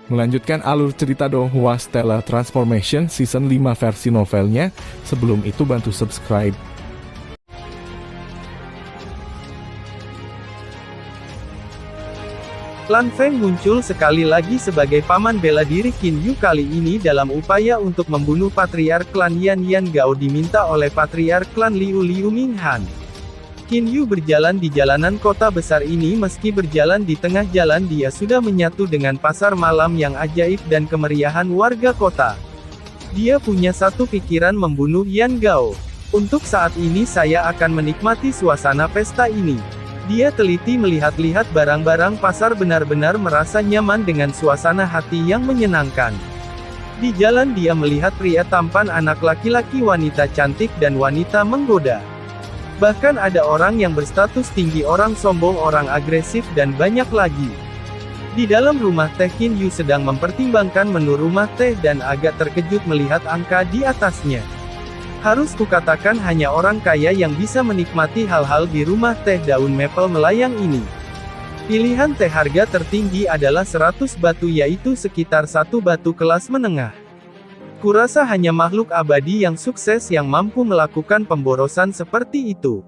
Melanjutkan alur cerita Donghua Stellar Transformation Season 5 versi novelnya. Sebelum itu bantu subscribe. Lan Feng muncul sekali lagi sebagai paman bela diri Qin Yu kali ini dalam upaya untuk membunuh Patriark Klan Yan Yan Gao diminta oleh Patriark Klan Liu Liu Minghan. Qin Yu berjalan di jalanan kota besar ini meski berjalan di tengah jalan dia sudah menyatu dengan pasar malam yang ajaib dan kemeriahan warga kota. Dia punya satu pikiran membunuh Yan Gao. Untuk saat ini saya akan menikmati suasana pesta ini. Dia teliti melihat-lihat barang-barang pasar benar-benar merasa nyaman dengan suasana hati yang menyenangkan. Di jalan dia melihat pria tampan anak laki-laki wanita cantik dan wanita menggoda. Bahkan ada orang yang berstatus tinggi orang sombong orang agresif dan banyak lagi. Di dalam rumah teh Qin Yu sedang mempertimbangkan menu rumah teh dan agak terkejut melihat angka di atasnya. Harus kukatakan hanya orang kaya yang bisa menikmati hal-hal di rumah teh daun maple melayang ini. Pilihan teh harga tertinggi adalah 100 batu yaitu sekitar 1 batu kelas menengah. Kurasa hanya makhluk abadi yang sukses yang mampu melakukan pemborosan seperti itu.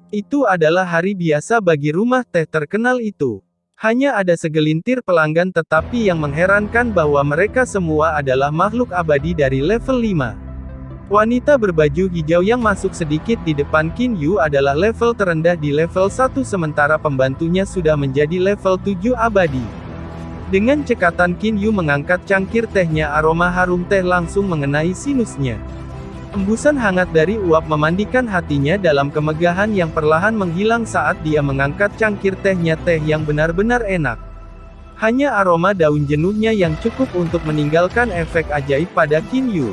Itu adalah hari biasa bagi rumah teh terkenal itu. Hanya ada segelintir pelanggan tetapi yang mengherankan bahwa mereka semua adalah makhluk abadi dari level 5. Wanita berbaju hijau yang masuk sedikit di depan Qin Yu adalah level terendah di level 1 sementara pembantunya sudah menjadi level 7 abadi. Dengan cekatan Qin Yu mengangkat cangkir tehnya aroma harum teh langsung mengenai sinusnya. Embusan hangat dari uap memandikan hatinya dalam kemegahan yang perlahan menghilang saat dia mengangkat cangkir tehnya teh yang benar-benar enak. Hanya aroma daun jenuhnya yang cukup untuk meninggalkan efek ajaib pada Qin Yu.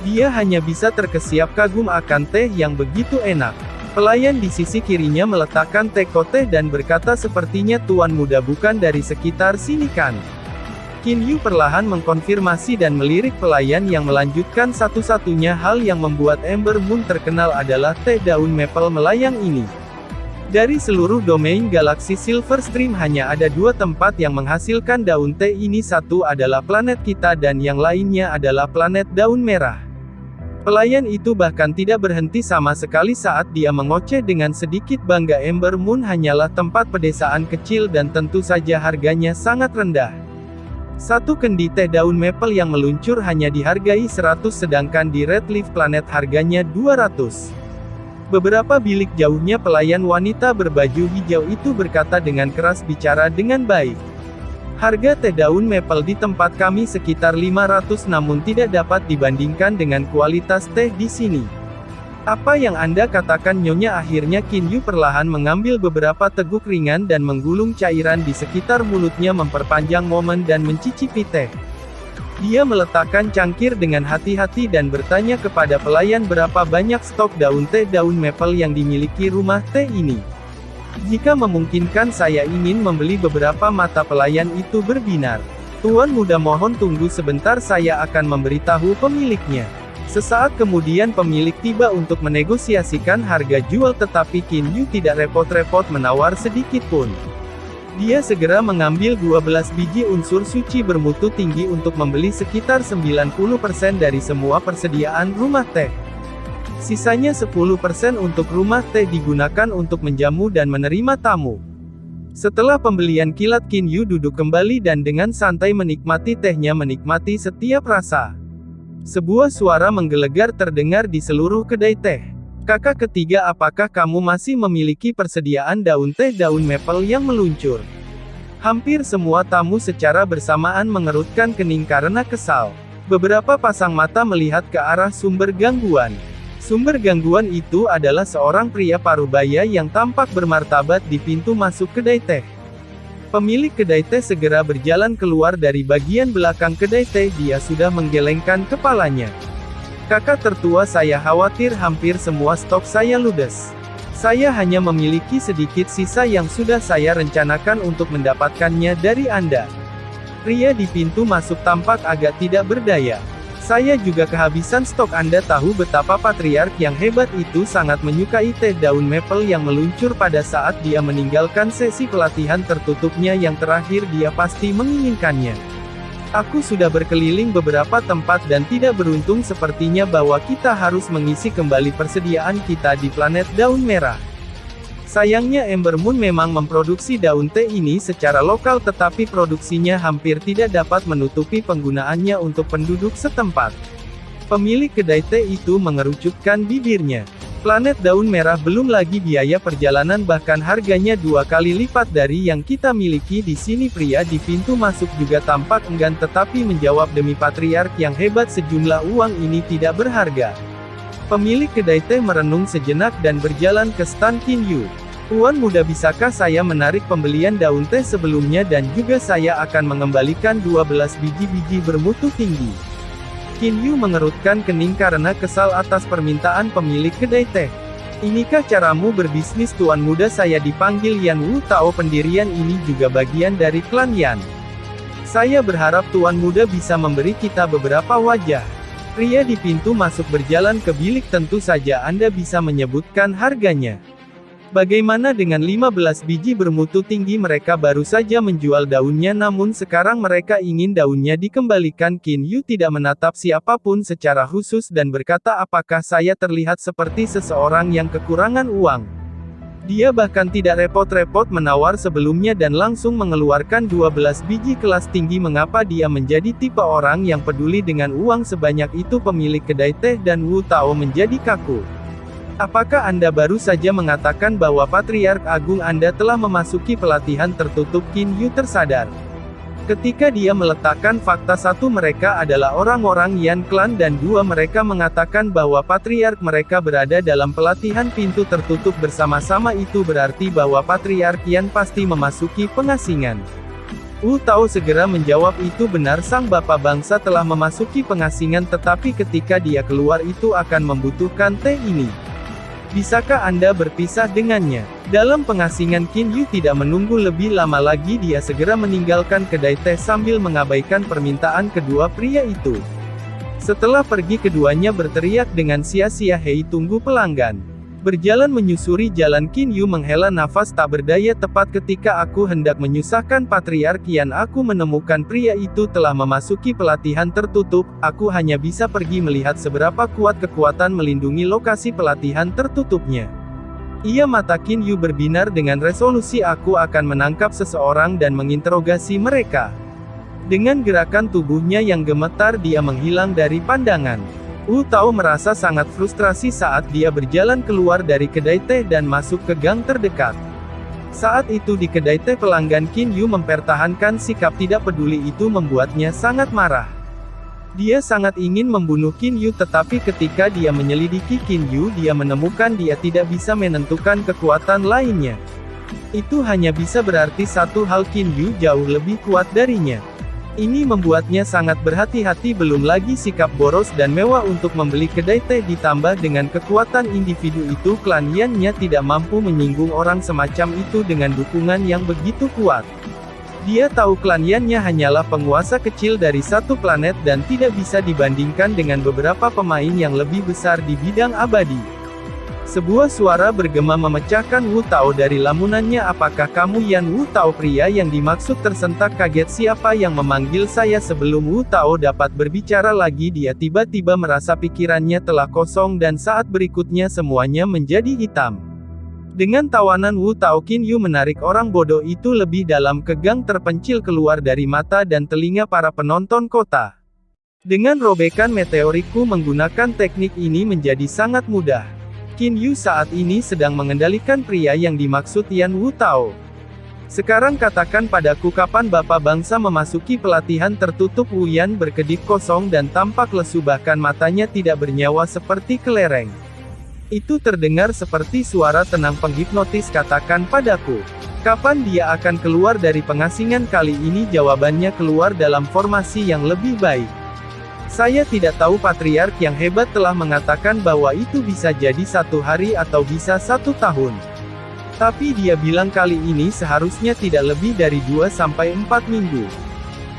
Dia hanya bisa terkesiap kagum akan teh yang begitu enak. Pelayan di sisi kirinya meletakkan teko teh dan berkata sepertinya tuan muda bukan dari sekitar sini kan. Qin Yu perlahan mengkonfirmasi dan melirik pelayan yang melanjutkan satu-satunya hal yang membuat Ember Moon terkenal adalah teh daun maple melayang ini. Dari seluruh domain galaksi Silver Stream hanya ada 2 tempat yang menghasilkan daun teh ini, satu adalah planet kita dan yang lainnya adalah planet daun merah. Pelayan itu bahkan tidak berhenti sama sekali saat dia mengoceh dengan sedikit bangga. Ember Moon hanyalah tempat pedesaan kecil dan tentu saja harganya sangat rendah. Satu kendi teh daun maple yang meluncur hanya dihargai 100 sedangkan di Red Leaf Planet harganya 200. Beberapa bilik jauhnya pelayan wanita berbaju hijau itu berkata dengan keras bicara dengan baik. Harga teh daun maple di tempat kami sekitar 500 namun tidak dapat dibandingkan dengan kualitas teh di sini. Apa yang Anda katakan Nyonya? Akhirnya Qin Yu perlahan mengambil beberapa teguk ringan dan menggulung cairan di sekitar mulutnya memperpanjang momen dan mencicipi teh. Dia meletakkan cangkir dengan hati-hati dan bertanya kepada pelayan berapa banyak stok daun teh daun maple yang dimiliki rumah teh ini. Jika memungkinkan saya ingin membeli beberapa. Mata pelayan itu berbinar. Tuan muda mohon tunggu sebentar saya akan memberitahu pemiliknya. Sesaat kemudian pemilik tiba untuk menegosiasikan harga jual tetapi Qin Yu tidak repot-repot menawar sedikit pun. Dia segera mengambil 12 biji unsur suci bermutu tinggi untuk membeli sekitar 90% dari semua persediaan rumah teh. Sisanya 10% untuk rumah teh digunakan untuk menjamu dan menerima tamu. Setelah pembelian kilat Qin Yu duduk kembali dan dengan santai menikmati tehnya menikmati setiap rasa. Sebuah suara menggelegar terdengar di seluruh kedai teh. Kakak ketiga, apakah kamu masih memiliki persediaan daun teh daun maple yang meluncur? Hampir semua tamu secara bersamaan mengerutkan kening karena kesal. Beberapa pasang mata melihat ke arah sumber gangguan. Sumber gangguan itu adalah seorang pria parubaya yang tampak bermartabat di pintu masuk kedai teh. Pemilik kedai teh segera berjalan keluar dari bagian belakang kedai teh. Dia sudah menggelengkan kepalanya. Kakak tertua, saya khawatir hampir semua stok saya ludes. Saya hanya memiliki sedikit sisa yang sudah saya rencanakan untuk mendapatkannya dari Anda. Pria di pintu masuk tampak agak tidak berdaya. Saya juga kehabisan stok. Anda tahu betapa patriark yang hebat itu sangat menyukai teh daun maple yang meluncur pada saat dia meninggalkan sesi pelatihan tertutupnya yang terakhir. Dia pasti menginginkannya. Aku sudah berkeliling beberapa tempat dan tidak beruntung sepertinya bahwa kita harus mengisi kembali persediaan kita di planet daun merah. Sayangnya Ember Moon memang memproduksi daun teh ini secara lokal tetapi produksinya hampir tidak dapat menutupi penggunaannya untuk penduduk setempat. Pemilik kedai teh itu mengerucutkan bibirnya. Planet daun merah belum lagi biaya perjalanan bahkan harganya 2 kali lipat dari yang kita miliki di sini. Pria di pintu masuk juga tampak enggan tetapi menjawab, demi patriark yang hebat sejumlah uang ini tidak berharga. Pemilik kedai teh merenung sejenak dan berjalan ke stan Qin Yu. Tuan muda, bisakah saya menarik pembelian daun teh sebelumnya dan juga saya akan mengembalikan 12 biji-biji bermutu tinggi. Qin Yu mengerutkan kening karena kesal atas permintaan pemilik kedai teh. Inikah caramu berbisnis tuan muda? Saya dipanggil Yan Wu Tao. Pendirian ini juga bagian dari klan Yan. Saya berharap tuan muda bisa memberi kita beberapa wajah. Pria di pintu masuk berjalan ke bilik. Tentu saja Anda bisa menyebutkan harganya. Bagaimana dengan 15 biji bermutu tinggi? Mereka baru saja menjual daunnya namun sekarang mereka ingin daunnya dikembalikan. Qin Yu tidak menatap siapapun secara khusus dan berkata, apakah saya terlihat seperti seseorang yang kekurangan uang? Dia bahkan tidak repot-repot menawar sebelumnya dan langsung mengeluarkan 12 biji kelas tinggi. Mengapa dia menjadi tipe orang yang peduli dengan uang sebanyak itu? Pemilik kedai teh dan Wu Tao menjadi kaku. Apakah Anda baru saja mengatakan bahwa Patriark Agung Anda telah memasuki pelatihan tertutup? Qin Yu tersadar. Ketika dia meletakkan fakta, satu mereka adalah orang-orang Yan Clan dan dua mereka mengatakan bahwa Patriark mereka berada dalam pelatihan pintu tertutup bersama-sama, itu berarti bahwa Patriark Yan pasti memasuki pengasingan. Wu Tao segera menjawab, itu benar, sang bapak bangsa telah memasuki pengasingan tetapi ketika dia keluar itu akan membutuhkan teh ini. Bisakah Anda berpisah dengannya? Dalam pengasingan Qin Yu tidak menunggu lebih lama lagi, dia segera meninggalkan kedai teh sambil mengabaikan permintaan kedua pria itu. Setelah pergi keduanya berteriak dengan sia-sia, hei tunggu pelanggan. Berjalan menyusuri jalan, Qin Yu menghela nafas tak berdaya. Tepat ketika aku hendak menyusahkan Patriark Yan, aku menemukan pria itu telah memasuki pelatihan tertutup. Aku hanya bisa pergi melihat seberapa kuat kekuatan melindungi lokasi pelatihan tertutupnya. Ia mata Qin Yu berbinar dengan resolusi, aku akan menangkap seseorang dan menginterogasi mereka. Dengan gerakan tubuhnya yang gemetar dia menghilang dari pandangan. Wu Tao merasa sangat frustrasi saat dia berjalan keluar dari kedai teh dan masuk ke gang terdekat. Saat itu di kedai teh pelanggan Qin Yu mempertahankan sikap tidak peduli, itu membuatnya sangat marah. Dia sangat ingin membunuh Qin Yu tetapi ketika dia menyelidiki Qin Yu dia menemukan dia tidak bisa menentukan kekuatan lainnya. Itu hanya bisa berarti satu hal, Qin Yu jauh lebih kuat darinya. Ini membuatnya sangat berhati-hati, belum lagi sikap boros dan mewah untuk membeli kedai teh ditambah dengan kekuatan individu itu, klan Yan-nya tidak mampu menyinggung orang semacam itu dengan dukungan yang begitu kuat. Dia tahu klan Yan-nya hanyalah penguasa kecil dari satu planet dan tidak bisa dibandingkan dengan beberapa pemain yang lebih besar di bidang abadi. Sebuah suara bergema memecahkan Wu Tao dari lamunannya. Apakah kamu Yan Wu Tao? Pria yang dimaksud tersentak kaget. Siapa yang memanggil saya? Sebelum Wu Tao dapat berbicara lagi dia tiba-tiba merasa pikirannya telah kosong dan saat berikutnya semuanya menjadi hitam. Dengan tawanan Wu Tao, Qin Yu menarik orang bodoh itu lebih dalam ke gang terpencil keluar dari mata dan telinga para penonton kota. Dengan robekan meteorikku menggunakan teknik ini menjadi sangat mudah. Qin Yu saat ini sedang mengendalikan pria yang dimaksud Yan Wu Tao. Sekarang katakan padaku kapan bapak bangsa memasuki pelatihan tertutup? Wu Yan berkedip kosong dan tampak lesu, bahkan matanya tidak bernyawa seperti kelereng. Itu terdengar seperti suara tenang penghipnotis. Katakan padaku, kapan dia akan keluar dari pengasingan? Kali ini jawabannya keluar dalam formasi yang lebih baik. Saya tidak tahu, Patriark yang hebat telah mengatakan bahwa itu bisa jadi 1 hari atau bisa 1 tahun. Tapi dia bilang kali ini seharusnya tidak lebih dari 2-4 minggu.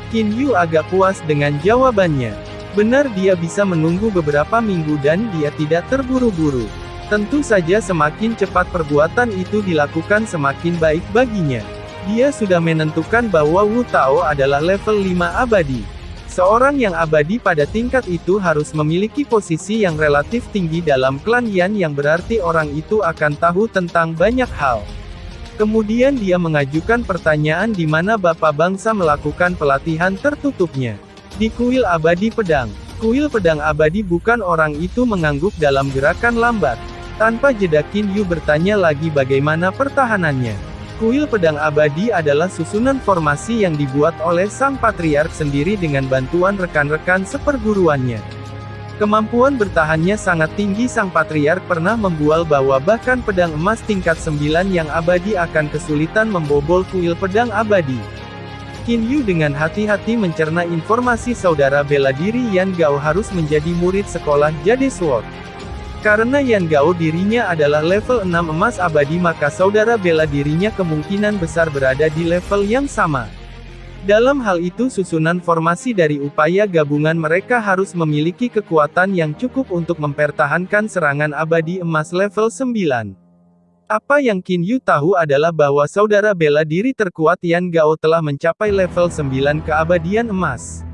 Qin Yu agak puas dengan jawabannya. Benar, dia bisa menunggu beberapa minggu dan dia tidak terburu-buru. Tentu saja semakin cepat perbuatan itu dilakukan semakin baik baginya. Dia sudah menentukan bahwa Wu Tao adalah level 5 abadi. Seorang yang abadi pada tingkat itu harus memiliki posisi yang relatif tinggi dalam klan Yan, yang berarti orang itu akan tahu tentang banyak hal. Kemudian dia mengajukan pertanyaan di mana Bapak Bangsa melakukan pelatihan tertutupnya. Di kuil abadi pedang. Kuil pedang abadi bukan, orang itu mengangguk dalam gerakan lambat. Tanpa jeda Qin Yu bertanya lagi bagaimana pertahanannya. Kuil pedang abadi adalah susunan formasi yang dibuat oleh sang patriark sendiri dengan bantuan rekan-rekan seperguruannya. Kemampuan bertahannya sangat tinggi. Sang patriark pernah membual bahwa bahkan pedang emas tingkat 9 yang abadi akan kesulitan membobol kuil pedang abadi. Qin Yu dengan hati-hati mencerna informasi saudara bela diri Yan Gao harus menjadi murid sekolah Jade Sword. Karena Yan Gao dirinya adalah level 6 emas abadi, maka saudara bela dirinya kemungkinan besar berada di level yang sama. Dalam hal itu susunan formasi dari upaya gabungan mereka harus memiliki kekuatan yang cukup untuk mempertahankan serangan abadi emas level 9. Apa yang Qin Yu tahu adalah bahwa saudara bela diri terkuat Yan Gao telah mencapai level 9 keabadian emas.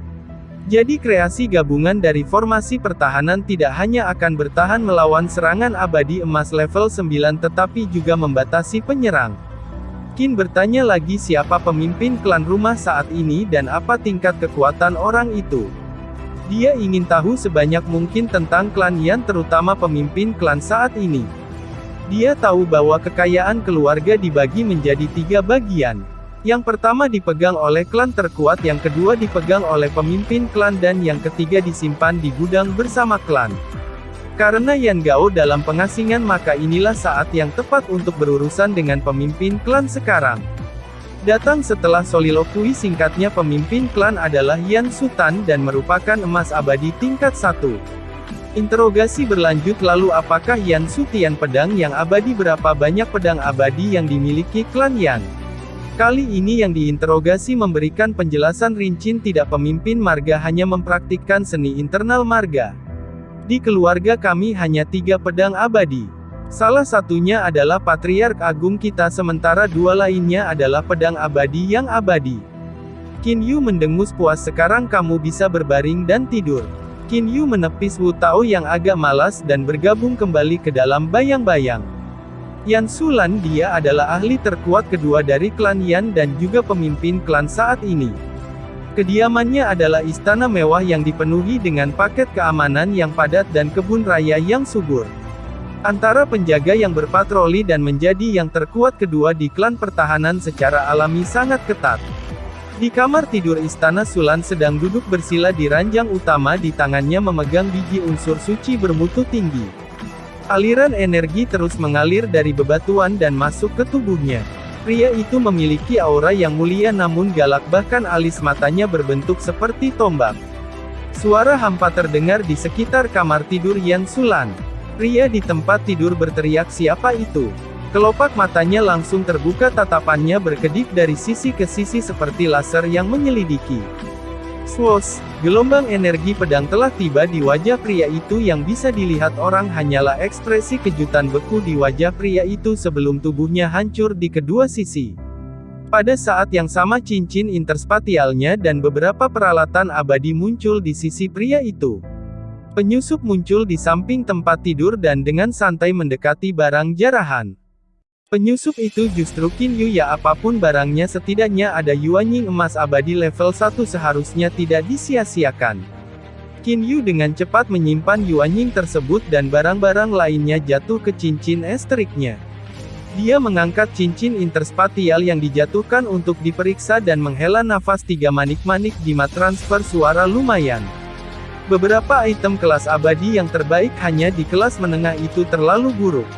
Jadi kreasi gabungan dari formasi pertahanan tidak hanya akan bertahan melawan serangan abadi emas level 9 tetapi juga membatasi penyerang. Qin bertanya lagi siapa pemimpin klan rumah saat ini dan apa tingkat kekuatan orang itu. Dia ingin tahu sebanyak mungkin tentang klan Yan, terutama pemimpin klan saat ini. Dia tahu bahwa kekayaan keluarga dibagi menjadi 3 bagian. Yang pertama dipegang oleh klan terkuat, yang kedua dipegang oleh pemimpin klan, dan yang ketiga disimpan di gudang bersama klan. Karena Yan Gao dalam pengasingan, maka inilah saat yang tepat untuk berurusan dengan pemimpin klan sekarang. Datang setelah soliloquy singkatnya, pemimpin klan adalah Yan Sultan dan merupakan emas abadi tingkat 1. Interogasi berlanjut, lalu apakah Yan Sutian pedang yang abadi? Berapa banyak pedang abadi yang dimiliki klan Yan? Kali ini yang diinterogasi memberikan penjelasan rinci. Tidak, pemimpin marga hanya mempraktikkan seni internal marga. Di keluarga kami hanya 3 pedang abadi. Salah satunya adalah Patriark Agung kita, sementara 2 lainnya adalah pedang abadi yang abadi. Qin Yu mendengus puas. Sekarang kamu bisa berbaring dan tidur. Qin Yu menepis Wu Tao yang agak malas dan bergabung kembali ke dalam bayang-bayang. Yan Sulan, dia adalah ahli terkuat kedua dari klan Yan dan juga pemimpin klan saat ini. Kediamannya adalah istana mewah yang dipenuhi dengan paket keamanan yang padat dan kebun raya yang subur. Antara penjaga yang berpatroli dan menjadi yang terkuat kedua di klan, pertahanan secara alami sangat ketat. Di kamar tidur istana, Sulan sedang duduk bersila di ranjang utama, di tangannya memegang biji unsur suci bermutu tinggi. Aliran energi terus mengalir dari bebatuan dan masuk ke tubuhnya. Pria itu memiliki aura yang mulia namun galak, bahkan alis matanya berbentuk seperti tombak. Suara hampa terdengar di sekitar kamar tidur Yan Sulan. Pria di tempat tidur berteriak, "Siapa itu?" Kelopak matanya langsung terbuka, tatapannya berkedip dari sisi ke sisi seperti laser yang menyelidiki. Swoosh, gelombang energi pedang telah tiba di wajah pria itu. Yang bisa dilihat orang hanyalah ekspresi kejutan beku di wajah pria itu sebelum tubuhnya hancur di kedua sisi. Pada saat yang sama cincin interspatialnya dan beberapa peralatan abadi muncul di sisi pria itu. Penyusup muncul di samping tempat tidur dan dengan santai mendekati barang jarahan. Penyusup itu justru Qin Yu. Ya, apapun barangnya, setidaknya ada Yuanying emas abadi level 1, seharusnya tidak disia-siakan. Qin Yu dengan cepat menyimpan Yuanying tersebut dan barang-barang lainnya jatuh ke cincin esteriknya. Dia mengangkat cincin interspatial yang dijatuhkan untuk diperiksa dan menghela nafas 3 manik-manik di mat transfer suara lumayan. Beberapa item kelas abadi yang terbaik hanya di kelas menengah itu terlalu buruk.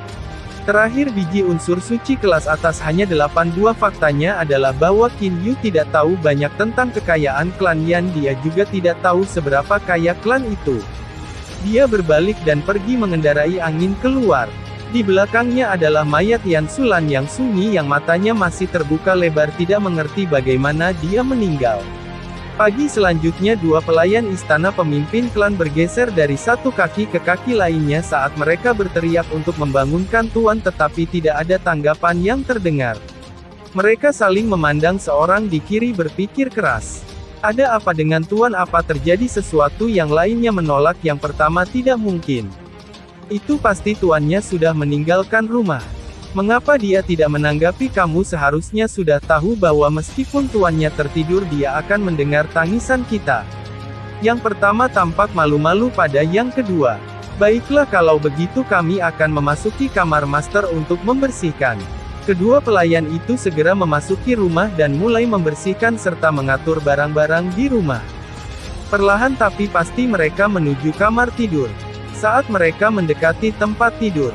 Terakhir biji unsur suci kelas atas hanya 82. Faktanya adalah bahwa Qin Yu tidak tahu banyak tentang kekayaan klan Yan. Dia juga tidak tahu seberapa kaya klan itu. Dia berbalik dan pergi mengendarai angin keluar. Di belakangnya adalah mayat Yan Sulan yang sunyi, yang matanya masih terbuka lebar, tidak mengerti bagaimana dia meninggal. Pagi selanjutnya, 2 pelayan istana pemimpin klan bergeser dari satu kaki ke kaki lainnya saat mereka berteriak untuk membangunkan tuan, tetapi tidak ada tanggapan yang terdengar. Mereka saling memandang, seorang di kiri berpikir keras. Ada apa dengan Tuan? Apa terjadi sesuatu? Yang lainnya menolak. Yang pertama, tidak mungkin. Itu pasti tuannya sudah meninggalkan rumah. Mengapa dia tidak menanggapi? Kamu seharusnya sudah tahu bahwa meskipun tuannya tertidur dia akan mendengar tangisan kita. Yang pertama tampak malu-malu pada yang kedua. Baiklah kalau begitu kami akan memasuki kamar master untuk membersihkan. Kedua pelayan itu segera memasuki rumah dan mulai membersihkan serta mengatur barang-barang di rumah. Perlahan tapi pasti mereka menuju kamar tidur. Saat mereka mendekati tempat tidur,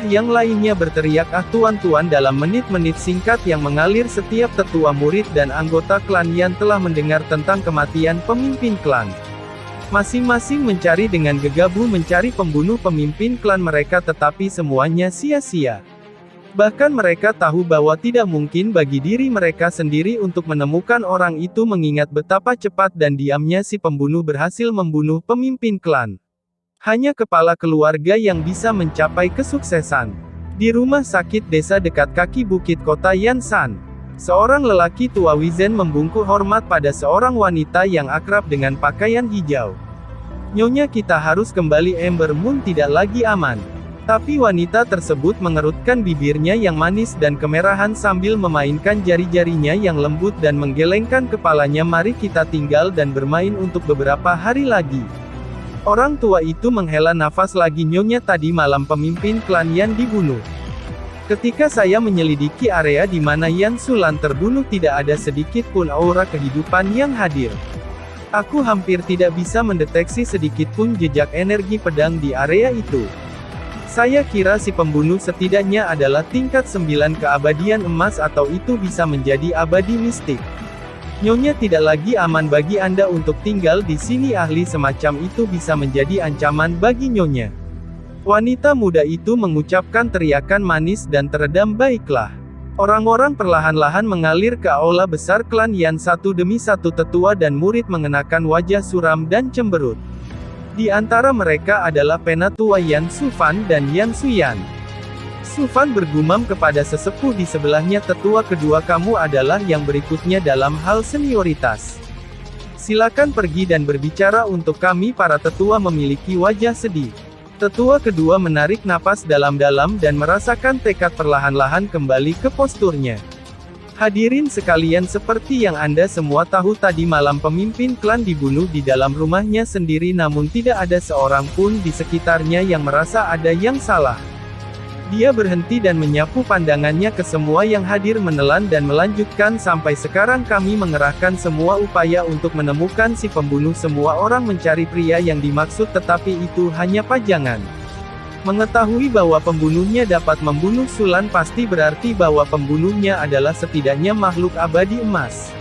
yang lainnya berteriak tuan-tuan. Dalam menit-menit singkat yang mengalir setiap tetua murid dan anggota klan Yan telah mendengar tentang kematian pemimpin klan. Masing-masing mencari dengan gegabah mencari pembunuh pemimpin klan mereka tetapi semuanya sia-sia. Bahkan mereka tahu bahwa tidak mungkin bagi diri mereka sendiri untuk menemukan orang itu mengingat betapa cepat dan diamnya si pembunuh berhasil membunuh pemimpin klan. Hanya kepala keluarga yang bisa mencapai kesuksesan. Di rumah sakit desa dekat kaki bukit kota Yansan, seorang lelaki tua Wizen membungkuk hormat pada seorang wanita yang akrab dengan pakaian hijau. Nyonya, kita harus kembali. Ember Moon tidak lagi aman. Tapi wanita tersebut mengerutkan bibirnya yang manis dan kemerahan sambil memainkan jari-jarinya yang lembut dan menggelengkan kepalanya. Mari kita tinggal dan bermain untuk beberapa hari lagi. Orang tua itu menghela nafas lagi. Nyonya, tadi malam pemimpin klan Yan dibunuh. Ketika saya menyelidiki area di mana Yan Sulan terbunuh tidak ada sedikit pun aura kehidupan yang hadir. Aku hampir tidak bisa mendeteksi sedikit pun jejak energi pedang di area itu. Saya kira si pembunuh setidaknya adalah tingkat 9 keabadian emas atau itu bisa menjadi abadi mistik. Nyonya, tidak lagi aman bagi Anda untuk tinggal di sini. Ahli semacam itu bisa menjadi ancaman bagi Nyonya. Wanita muda itu mengucapkan teriakan manis dan teredam. Baiklah. Orang-orang perlahan-lahan mengalir ke aula besar klan Yan. Satu demi satu tetua dan murid mengenakan wajah suram dan cemberut. Di antara mereka adalah penatua Yan Sufan dan Yan Suyan. Sufan bergumam kepada sesepuh di sebelahnya, tetua kedua, kamu adalah yang berikutnya dalam hal senioritas. Silakan pergi dan berbicara untuk kami. Para tetua memiliki wajah sedih. Tetua kedua menarik napas dalam-dalam dan merasakan tekad perlahan-lahan kembali ke posturnya. Hadirin sekalian, seperti yang Anda semua tahu, tadi malam pemimpin klan dibunuh di dalam rumahnya sendiri, namun tidak ada seorang pun di sekitarnya yang merasa ada yang salah. Dia berhenti dan menyapu pandangannya ke semua yang hadir, menelan dan melanjutkan, sampai sekarang kami mengerahkan semua upaya untuk menemukan si pembunuh. Semua orang mencari pria yang dimaksud, tetapi itu hanya pajangan. Mengetahui bahwa pembunuhnya dapat membunuh Sulan pasti berarti bahwa pembunuhnya adalah setidaknya makhluk abadi emas.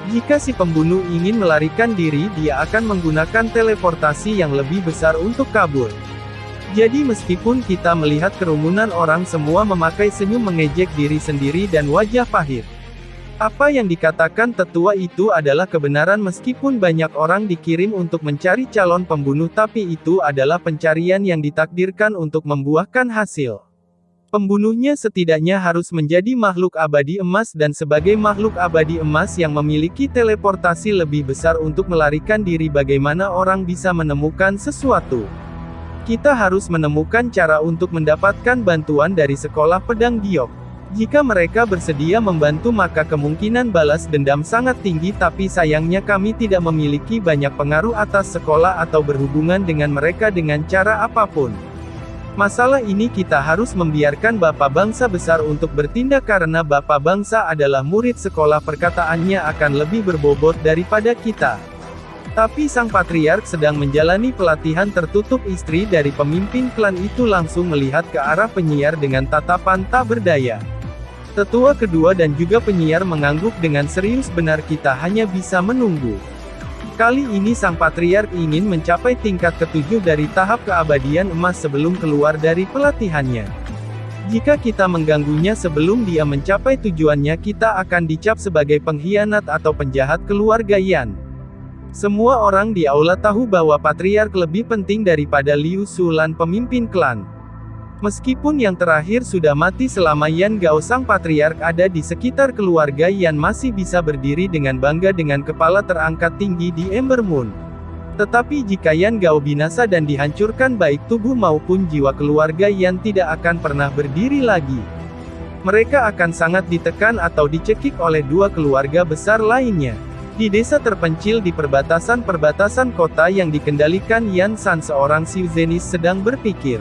Jika si pembunuh ingin melarikan diri, dia akan menggunakan teleportasi yang lebih besar untuk kabur. Jadi meskipun kita melihat kerumunan orang semua memakai senyum mengejek diri sendiri dan wajah pahit. Apa yang dikatakan tetua itu adalah kebenaran. Meskipun banyak orang dikirim untuk mencari calon pembunuh, tapi itu adalah pencarian yang ditakdirkan untuk membuahkan hasil. Pembunuhnya setidaknya harus menjadi makhluk abadi emas, dan sebagai makhluk abadi emas yang memiliki teleportasi lebih besar untuk melarikan diri, bagaimana orang bisa menemukan sesuatu? Kita harus menemukan cara untuk mendapatkan bantuan dari sekolah pedang giok. Jika mereka bersedia membantu maka kemungkinan balas dendam sangat tinggi, tapi sayangnya kami tidak memiliki banyak pengaruh atas sekolah atau berhubungan dengan mereka dengan cara apapun. Masalah ini kita harus membiarkan Bapak Bangsa Besar untuk bertindak karena Bapak Bangsa adalah murid sekolah, perkataannya akan lebih berbobot daripada kita. Tapi sang patriark sedang menjalani pelatihan tertutup. Istri dari pemimpin klan itu langsung melihat ke arah penyiar dengan tatapan tak berdaya. Tetua kedua dan juga penyiar mengangguk dengan serius. Benar, kita hanya bisa menunggu. Kali ini sang patriark ingin mencapai tingkat ke-7 dari tahap keabadian emas sebelum keluar dari pelatihannya. Jika kita mengganggunya sebelum dia mencapai tujuannya, kita akan dicap sebagai pengkhianat atau penjahat keluarga Yan. Semua orang di aula tahu bahwa patriark lebih penting daripada Liu Sulan, pemimpin klan. Meskipun yang terakhir sudah mati selama Yan Gao sang patriark ada di sekitar keluarga, Yan masih bisa berdiri dengan bangga dengan kepala terangkat tinggi di Ember Moon. Tetapi jika Yan Gao binasa dan dihancurkan baik tubuh maupun jiwa keluarga Yan tidak akan pernah berdiri lagi. Mereka akan sangat ditekan atau dicekik oleh dua keluarga besar lainnya. Di desa terpencil di perbatasan-perbatasan kota yang dikendalikan Yan San, seorang Xiuzenis sedang berpikir.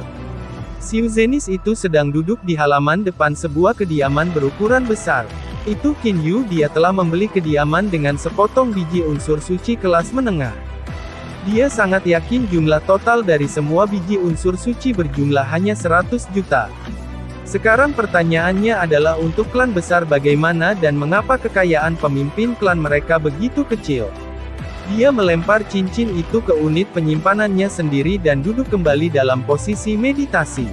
Xiuzenis itu sedang duduk di halaman depan sebuah kediaman berukuran besar. Itu Qin Yu, dia telah membeli kediaman dengan sepotong biji unsur suci kelas menengah. Dia sangat yakin jumlah total dari semua biji unsur suci berjumlah hanya 100 juta. Sekarang pertanyaannya adalah untuk klan besar bagaimana dan mengapa kekayaan pemimpin klan mereka begitu kecil. Dia melempar cincin itu ke unit penyimpanannya sendiri dan duduk kembali dalam posisi meditasi.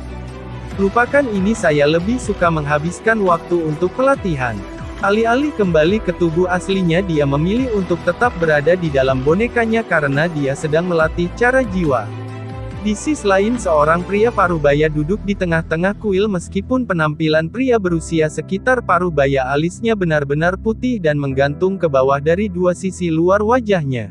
Lupakan ini, saya lebih suka menghabiskan waktu untuk pelatihan. Alih-alih kembali ke tubuh aslinya, dia memilih untuk tetap berada di dalam bonekanya karena dia sedang melatih cara jiwa. Di sisi lain, seorang pria parubaya duduk di tengah-tengah kuil. Meskipun penampilan pria berusia sekitar parubaya, alisnya benar-benar putih dan menggantung ke bawah dari dua sisi luar wajahnya.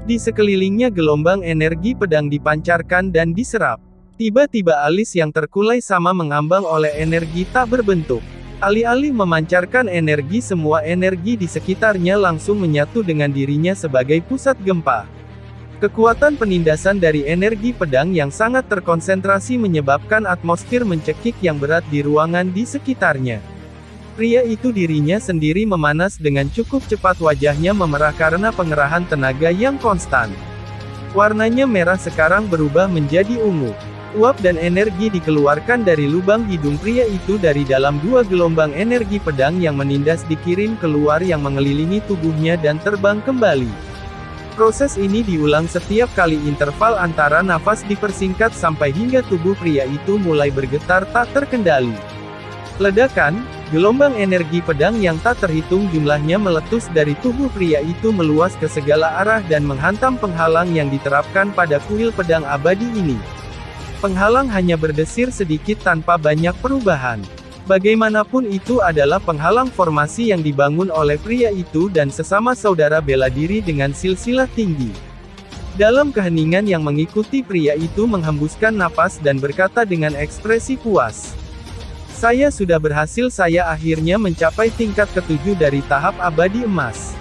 Di sekelilingnya gelombang energi pedang dipancarkan dan diserap. Tiba-tiba alis yang terkulai sama mengambang oleh energi tak berbentuk. Alih-alih memancarkan energi, semua energi di sekitarnya langsung menyatu dengan dirinya sebagai pusat gempa. Kekuatan penindasan dari energi pedang yang sangat terkonsentrasi menyebabkan atmosfer mencekik yang berat di ruangan di sekitarnya. Pria itu dirinya sendiri memanas dengan cukup cepat, wajahnya memerah karena pengerahan tenaga yang konstan. Warnanya merah sekarang berubah menjadi ungu. Uap dan energi dikeluarkan dari lubang hidung pria itu dari dalam dua gelombang energi pedang yang menindas dikirim keluar yang mengelilingi tubuhnya dan terbang kembali. Proses ini diulang setiap kali, interval antara nafas dipersingkat sampai hingga tubuh pria itu mulai bergetar tak terkendali. Ledakan, gelombang energi pedang yang tak terhitung jumlahnya meletus dari tubuh pria itu meluas ke segala arah dan menghantam penghalang yang diterapkan pada kuil pedang abadi ini. Penghalang hanya berdesir sedikit tanpa banyak perubahan. Bagaimanapun itu adalah penghalang formasi yang dibangun oleh pria itu dan sesama saudara bela diri dengan silsilah tinggi. Dalam keheningan yang mengikuti, pria itu menghembuskan napas dan berkata dengan ekspresi puas. Saya sudah berhasil, saya akhirnya mencapai tingkat ke-7 dari tahap abadi emas.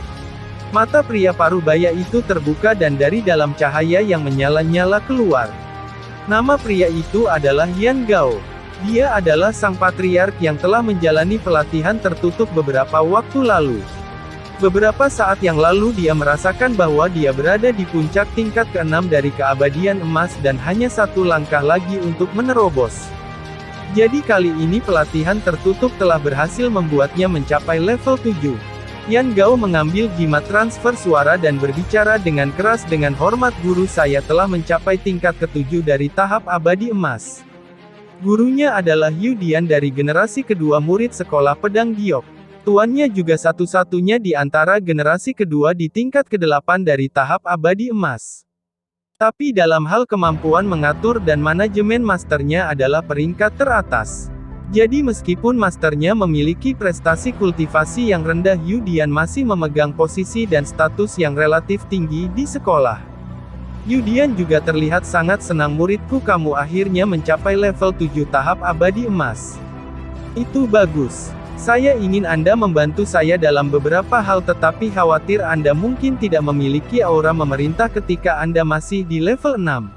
Mata pria parubaya itu terbuka dan dari dalam cahaya yang menyala-nyala keluar. Nama pria itu adalah Yan Gao. Dia adalah sang patriark yang telah menjalani pelatihan tertutup beberapa waktu lalu. Beberapa saat yang lalu dia merasakan bahwa dia berada di puncak tingkat ke-6 dari keabadian emas dan hanya satu langkah lagi untuk menerobos. Jadi kali ini pelatihan tertutup telah berhasil membuatnya mencapai level 7. Yan Gao mengambil jimat transfer suara dan berbicara dengan keras, dengan hormat guru, saya telah mencapai tingkat ke-7 dari tahap abadi emas. Gurunya adalah Yu Dian dari generasi kedua murid sekolah pedang giok. Tuannya juga satu-satunya di antara generasi kedua di tingkat ke-8 dari tahap abadi emas. Tapi dalam hal kemampuan mengatur dan manajemen, masternya adalah peringkat teratas. Jadi meskipun masternya memiliki prestasi kultivasi yang rendah, Yu Dian masih memegang posisi dan status yang relatif tinggi di sekolah. Yu Dian juga terlihat sangat senang, muridku, kamu akhirnya mencapai level 7 tahap abadi emas. Itu bagus. Saya ingin Anda membantu saya dalam beberapa hal, tetapi khawatir Anda mungkin tidak memiliki aura memerintah ketika Anda masih di level 6.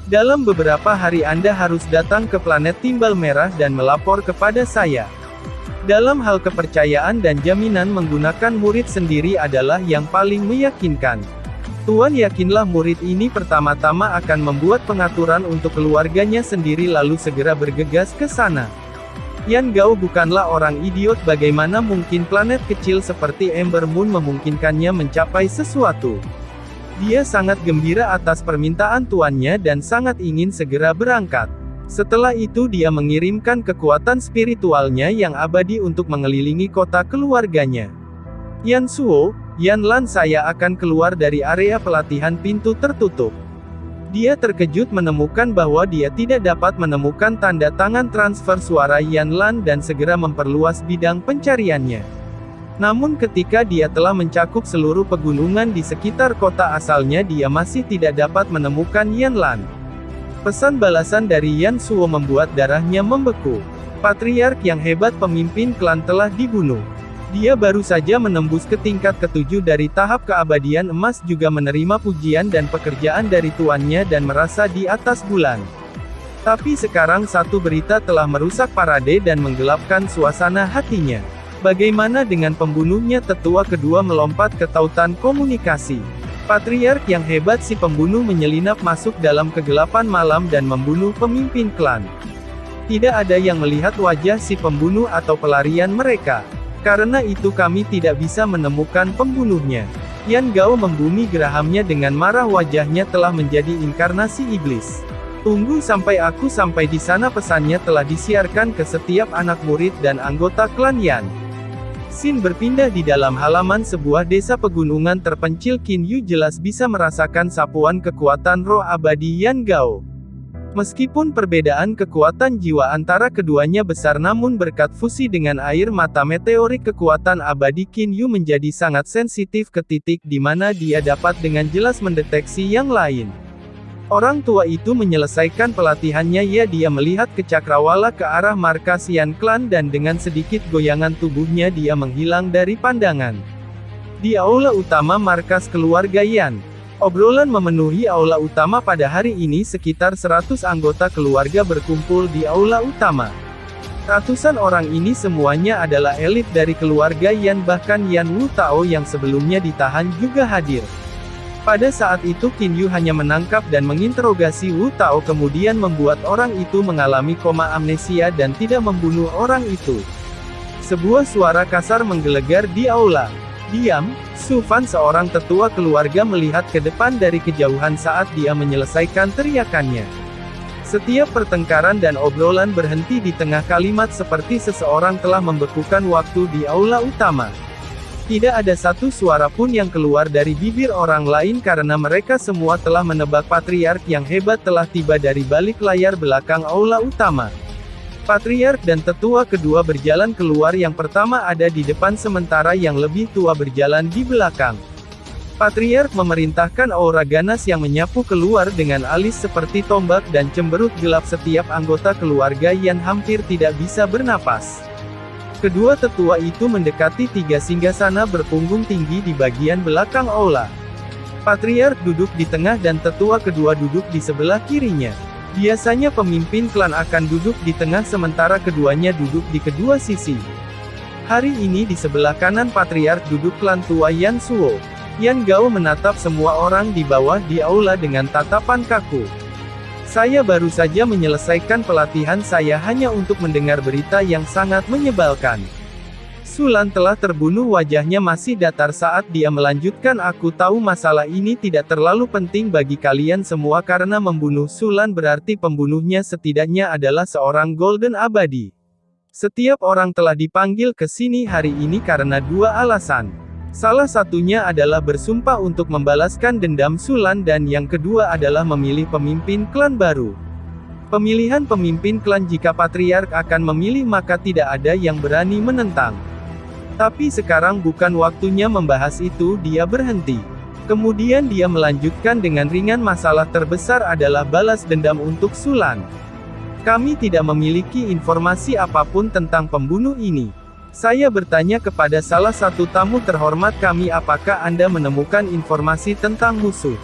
Dalam beberapa hari Anda harus datang ke planet Timbal Merah dan melapor kepada saya. Dalam hal kepercayaan dan jaminan, menggunakan murid sendiri adalah yang paling meyakinkan. Tuan, yakinlah murid ini pertama-tama akan membuat pengaturan untuk keluarganya sendiri lalu segera bergegas ke sana. Yan Gao bukanlah orang idiot, bagaimana mungkin planet kecil seperti Ember Moon memungkinkannya mencapai sesuatu. Dia sangat gembira atas permintaan tuannya dan sangat ingin segera berangkat. Setelah itu dia mengirimkan kekuatan spiritualnya yang abadi untuk mengelilingi kota keluarganya. Yan Suo, Yan Lan, saya akan keluar dari area pelatihan pintu tertutup. Dia terkejut menemukan bahwa dia tidak dapat menemukan tanda tangan transfer suara Yan Lan dan segera memperluas bidang pencariannya. Namun ketika dia telah mencakup seluruh pegunungan di sekitar kota asalnya, dia masih tidak dapat menemukan Yan Lan. Pesan balasan dari Yan Suo membuat darahnya membeku. Patriark yang hebat pemimpin klan telah dibunuh. Dia baru saja menembus ke tingkat ke-7 dari tahap keabadian emas, juga menerima pujian dan pekerjaan dari tuannya dan merasa di atas bulan. Tapi sekarang satu berita telah merusak parade dan menggelapkan suasana hatinya. Bagaimana dengan pembunuhnya? Tetua kedua melompat ke tautan komunikasi. Patriark yang hebat, si pembunuh, menyelinap masuk dalam kegelapan malam dan membunuh pemimpin klan. Tidak ada yang melihat wajah si pembunuh atau pelarian mereka. Karena itu kami tidak bisa menemukan pembunuhnya. Yan Gao membumi gerahamnya dengan marah, wajahnya telah menjadi inkarnasi iblis. Tunggu sampai aku sampai di sana, pesannya telah disiarkan ke setiap anak murid dan anggota klan Yan. Scene berpindah di dalam halaman sebuah desa pegunungan terpencil. Qin Yu jelas bisa merasakan sapuan kekuatan roh abadi Yan Gao. Meskipun perbedaan kekuatan jiwa antara keduanya besar, namun berkat fusi dengan air mata meteorik, kekuatan abadi Qin Yu menjadi sangat sensitif ke titik di mana dia dapat dengan jelas mendeteksi yang lain. Orang tua itu menyelesaikan pelatihannya, dia melihat ke cakrawala ke arah markas Yan Clan dan dengan sedikit goyangan tubuhnya dia menghilang dari pandangan. Di aula utama markas keluarga Yan. Obrolan memenuhi aula utama pada hari ini. Sekitar 100 anggota keluarga berkumpul di aula utama. Ratusan orang ini semuanya adalah elit dari keluarga Yan, bahkan Yan Wu Tao yang sebelumnya ditahan juga hadir. Pada saat itu Qin Yu hanya menangkap dan menginterogasi Wu Tao, kemudian membuat orang itu mengalami koma amnesia dan tidak membunuh orang itu. Sebuah suara kasar menggelegar di aula. Diam, Su Fan, seorang tetua keluarga, melihat ke depan dari kejauhan saat dia menyelesaikan teriakannya. Setiap pertengkaran dan obrolan berhenti di tengah kalimat, seperti seseorang telah membekukan waktu di aula utama. Tidak ada satu suara pun yang keluar dari bibir orang lain karena mereka semua telah menebak patriark yang hebat telah tiba dari balik layar belakang aula utama. Patriark dan tetua kedua berjalan keluar, yang pertama ada di depan sementara yang lebih tua berjalan di belakang. Patriark memerintahkan aura ganas yang menyapu keluar dengan alis seperti tombak dan cemberut gelap. Setiap anggota keluarga Yan hampir tidak bisa bernapas. Kedua tetua itu mendekati 3 singgasana berpunggung tinggi di bagian belakang aula. Patriark duduk di tengah dan tetua kedua duduk di sebelah kirinya. Biasanya pemimpin klan akan duduk di tengah sementara keduanya duduk di kedua sisi. Hari ini di sebelah kanan patriark duduk klan tua Yan Suo. Yan Gao menatap semua orang di bawah di aula dengan tatapan kaku. Saya baru saja menyelesaikan pelatihan saya hanya untuk mendengar berita yang sangat menyebalkan. Sulan telah terbunuh. Wajahnya masih datar saat dia melanjutkan, aku tahu masalah ini tidak terlalu penting bagi kalian semua karena membunuh Sulan berarti pembunuhnya setidaknya adalah seorang Golden Abadi. Setiap orang telah dipanggil ke sini hari ini karena 2 alasan. Salah satunya adalah bersumpah untuk membalaskan dendam Sulan dan yang kedua adalah memilih pemimpin klan baru. Pemilihan pemimpin klan, jika patriark akan memilih maka tidak ada yang berani menentang. Tapi sekarang bukan waktunya membahas itu, dia berhenti. Kemudian dia melanjutkan dengan ringan, masalah terbesar adalah balas dendam untuk Sulan. Kami tidak memiliki informasi apapun tentang pembunuh ini. Saya bertanya kepada salah satu tamu terhormat kami, apakah Anda menemukan informasi tentang musuh?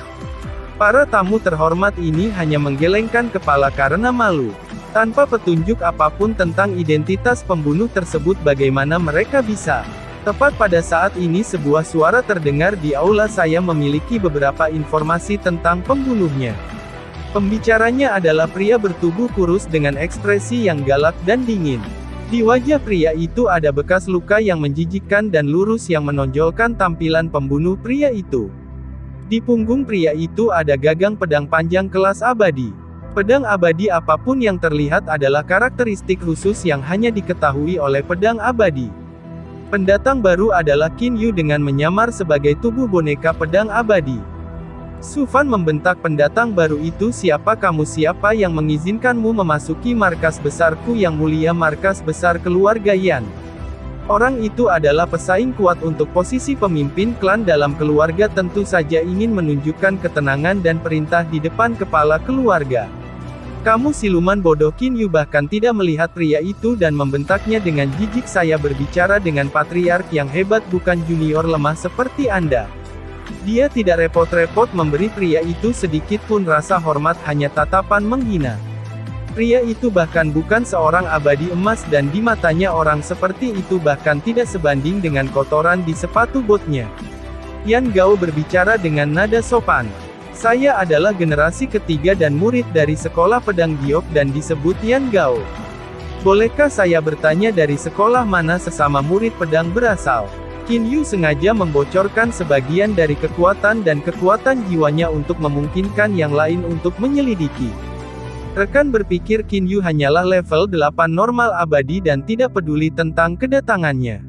Para tamu terhormat ini hanya menggelengkan kepala karena malu. Tanpa petunjuk apapun tentang identitas pembunuh tersebut, bagaimana mereka bisa? Tepat pada saat ini sebuah suara terdengar di aula, saya memiliki beberapa informasi tentang pembunuhnya. Pembicaranya adalah pria bertubuh kurus dengan ekspresi yang galak dan dingin. Di wajah pria itu ada bekas luka yang menjijikkan dan lurus yang menonjolkan tampilan pembunuh pria itu. Di punggung pria itu ada gagang pedang panjang kelas abadi. Pedang abadi apapun yang terlihat adalah karakteristik khusus yang hanya diketahui oleh pedang abadi. Pendatang baru adalah Qin Yu dengan menyamar sebagai tubuh boneka pedang abadi. Su Fan membentak pendatang baru itu, siapa kamu, siapa yang mengizinkanmu memasuki markas besarku yang mulia, markas besar keluarga Yan. Orang itu adalah pesaing kuat untuk posisi pemimpin klan dalam keluarga, tentu saja ingin menunjukkan ketenangan dan perintah di depan kepala keluarga. Kamu siluman bodoh. Qin Yu bahkan tidak melihat pria itu dan membentaknya dengan jijik, saya berbicara dengan patriark yang hebat, bukan junior lemah seperti Anda. Dia tidak repot-repot memberi pria itu sedikit pun rasa hormat, hanya tatapan menghina. Pria itu bahkan bukan seorang abadi emas dan di matanya orang seperti itu bahkan tidak sebanding dengan kotoran di sepatu botnya. Yan Gao berbicara dengan nada sopan. Saya adalah generasi ketiga dan murid dari sekolah pedang giok dan disebut Yan Gao. Bolehkah saya bertanya dari sekolah mana sesama murid pedang berasal? Qin Yu sengaja membocorkan sebagian dari kekuatan dan kekuatan jiwanya untuk memungkinkan yang lain untuk menyelidiki. Rekan berpikir Qin Yu hanyalah level 8 normal abadi dan tidak peduli tentang kedatangannya.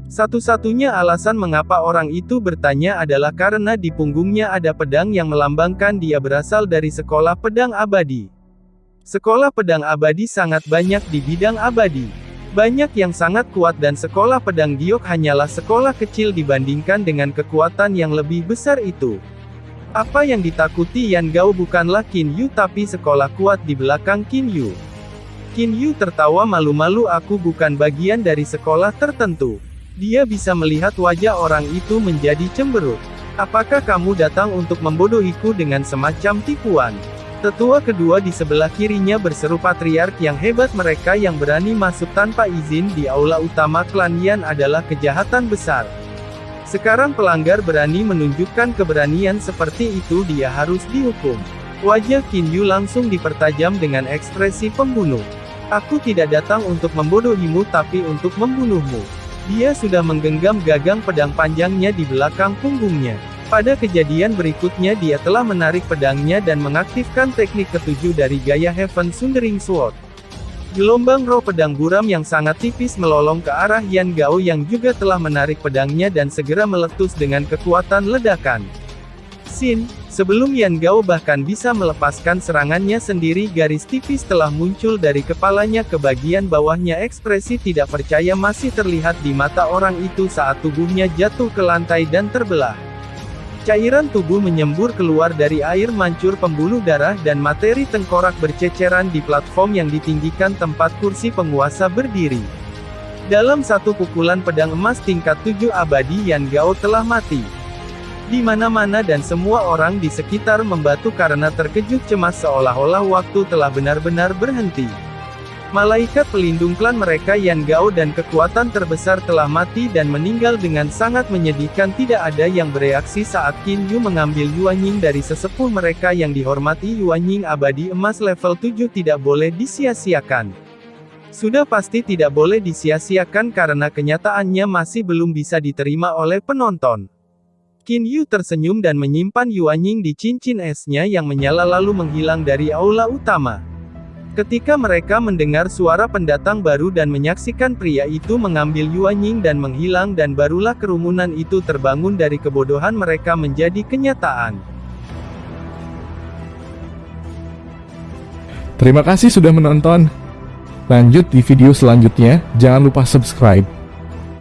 Satu-satunya alasan mengapa orang itu bertanya adalah karena di punggungnya ada pedang yang melambangkan dia berasal dari sekolah pedang abadi. Sekolah pedang abadi sangat banyak di bidang abadi. Banyak yang sangat kuat dan sekolah pedang giok hanyalah sekolah kecil dibandingkan dengan kekuatan yang lebih besar itu. Apa yang ditakuti Yan Gao bukanlah Qin Yu tapi sekolah kuat di belakang Qin Yu. Qin Yu tertawa malu-malu, aku bukan bagian dari sekolah tertentu. Dia bisa melihat wajah orang itu menjadi cemberut. Apakah kamu datang untuk membodohiku dengan semacam tipuan? Tetua kedua di sebelah kirinya berseru, patriark yang hebat, mereka yang berani masuk tanpa izin di aula utama klan Yan adalah kejahatan besar. Sekarang pelanggar berani menunjukkan keberanian seperti itu, dia harus dihukum. Wajah Qin Yu langsung dipertajam dengan ekspresi pembunuh. Aku tidak datang untuk membodohimu tapi untuk membunuhmu. Dia sudah menggenggam gagang pedang panjangnya di belakang punggungnya. Pada kejadian berikutnya dia telah menarik pedangnya dan mengaktifkan teknik ketujuh dari gaya Heaven Sundering Sword. Gelombang roh pedang buram yang sangat tipis melolong ke arah Yan Gao yang juga telah menarik pedangnya dan segera meletus dengan kekuatan ledakan. Sebelum Yan Gao bahkan bisa melepaskan serangannya sendiri, garis tipis telah muncul dari kepalanya ke bagian bawahnya. Ekspresi tidak percaya masih terlihat di mata orang itu saat tubuhnya jatuh ke lantai dan terbelah. Cairan tubuh menyembur keluar dari air mancur pembuluh darah dan materi tengkorak berceceran di platform yang ditinggikan tempat kursi penguasa berdiri. Dalam satu pukulan pedang emas tingkat 7 abadi, Yan Gao telah mati. Di mana-mana dan semua orang di sekitar membatu karena terkejut cemas, seolah-olah waktu telah benar-benar berhenti. Malaikat pelindung klan mereka Yan Gao dan kekuatan terbesar telah mati dan meninggal dengan sangat menyedihkan. Tidak ada yang bereaksi saat Qin Yu mengambil Yuanying dari sesepuh mereka yang dihormati. Yuanying abadi emas level 7 tidak boleh disia-siakan. Sudah pasti tidak boleh disia-siakan karena kenyataannya masih belum bisa diterima oleh penonton. Qin Yu tersenyum dan menyimpan Yuanying di cincin esnya yang menyala lalu menghilang dari aula utama. Ketika mereka mendengar suara pendatang baru dan menyaksikan pria itu mengambil Yuanying dan menghilang, dan barulah kerumunan itu terbangun dari kebodohan mereka menjadi kenyataan. Terima kasih sudah menonton. Lanjut di video selanjutnya, jangan lupa subscribe.